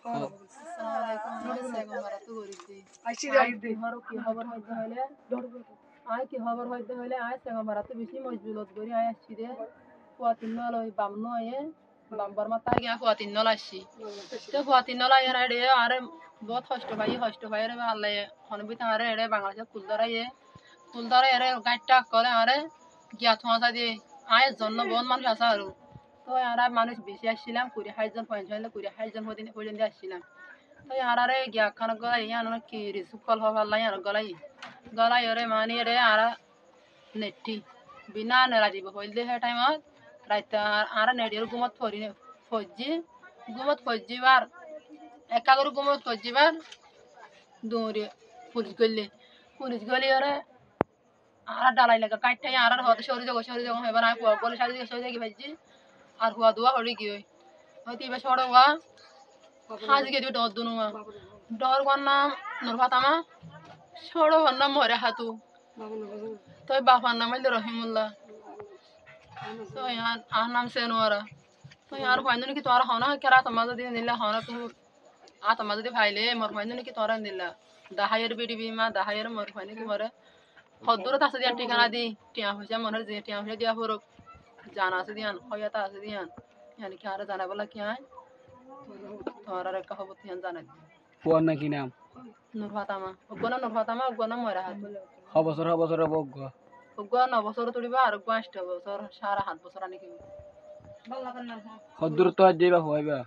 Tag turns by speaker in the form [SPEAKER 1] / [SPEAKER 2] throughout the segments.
[SPEAKER 1] আয় কি খবর হইতে হইলে আয় সেগমারাতে বেশি মজবুলত করি আয় আসছি রে ফুয়াতিন নল ওই বামনো আয়ে বাম্বার মাথায় গিয়া ফুয়াতিন নল আসছি তো ফুয়াতিন নল আয়ে রে আরে বহুত কষ্ট পাই রে আল্লাহ হনবিত আরে রে বাংলাদেশে কুলদারে এরে গাইডটা করে আরে গিয়া থোঁসা দিয়ে আয়ের জন্য বহুত মানুষ আসা আর তো আর মানুষ বেশি আসছিলাম 20-60 জন 50 জন 20-60 জন পর্যন্ত আসছিলাম তো আরে গিয়া খানা গলাই ইয়ানো কি রিসুকল হবাল্লাই আর গলাই ওরে মানি রে আর নেটি বিনা নেরাজিব হইল হে টাইমত রাইতা আর নেডির গুমত ফজ্জিবার একা করে গুমত ফজ্জিবার দৌড়ে পুলিশ গলি ওরে আর ডালাই লাগা কাটটাই আর হতে সরি যাবো এবার আমি বলে সরি যাই ভাজি আর হুয়া দুয়া হরি কি হইতে এবার সড় হওয়া হাজি গে দিও ডর দুনুয়া ডর নাম নুরফাতামা সড় নাম মরে হাতু তো বাপার নাম হইল রহিমুল্লাহ তো আর নাম সেনুয়ারা তো আর ফাইন কি তোরা হনা কেরা তোমার যদি নিলা হনা তুমি তোমার যদি ভাইলে মোর ফাইন কি তোরা নিলা দাহাইয়ের বিডি বিমা দাহাইয়ের মোর ফাইন কি মরে হদ্দুরত আছে দিয়া ঠিকানা দি টিয়া হইছে মনের যে টিয়া হইছে দিয়া ফুরক জানা আছে দিয়ান হইয়াতা আছে দিয়ান ইয়ানি কি আর জানা বলা কি আয় তোরা একটা খবর তিয়ান জানা
[SPEAKER 2] ফুয়ার নাকি নাম
[SPEAKER 1] নুরফাতামা ওগনা মরা হাত
[SPEAKER 2] বছর বগ্গ
[SPEAKER 1] ওগনা 9 বছর তুলিবা আর 5 বছর সারা 7 বছর আনি কি
[SPEAKER 2] হদ্দুর তো আজ যাইবা হইবা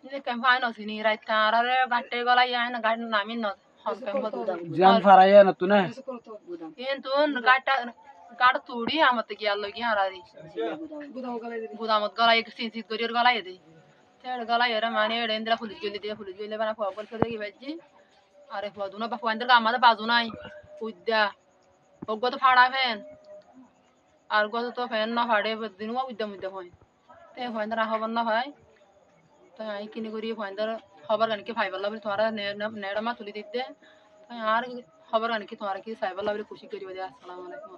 [SPEAKER 1] নে কেম ফাইন অছিনি রাইতা আরে গাটে গলাই আয় না গাট নামি ন
[SPEAKER 2] জান ফারাইয়া না তুনা
[SPEAKER 1] কিন্তু গাট তুড়ি আমতে গিয়া লগি হারারি গুদামত গলাই সিনসিত করির গলাই দে তেড় গলাই এরা মানে এড়ে ইন্দ্রা পুলিশ গলি বানা ফল করে কি বাজি আরে ফদুনা বা ফান্দার আমাদের বাজু নাই উদ্যা ওগো তো ফাড়া ফেন আর গো তো ফেন না ফাড়ে দিনও উদ্যা হয় তে ফান্দার হবার না হয় তো আই কিনি করি ফান্দার খবর গানকে ফাইবার লাভ তোরা নেড়মা তুলি দিতে আর খবর গানকে তোরা কি সাইবার লাভ খুশি করিবা দে আসসালামু আলাইকুম।